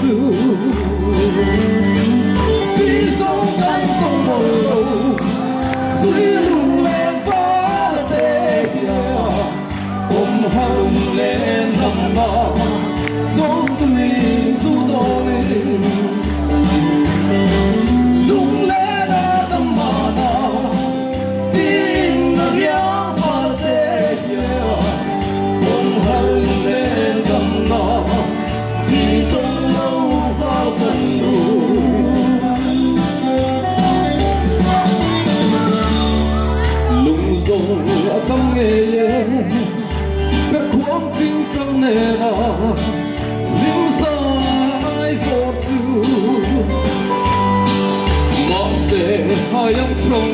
sự vì dấu cánh không một đầu dưới lùng lên phá tê ôm hoa lùng lên nằm đó dấu tùy du tô lên lùng lên đã tâm mà nào tin là nhớ phá tê ôm hoa lùng lên nằm đó thì không lâu vào cần đủ lùng rồi tâm nghề các khoáng kinh trong nề nào liễu dài vô tư mọi sẽ hai ông không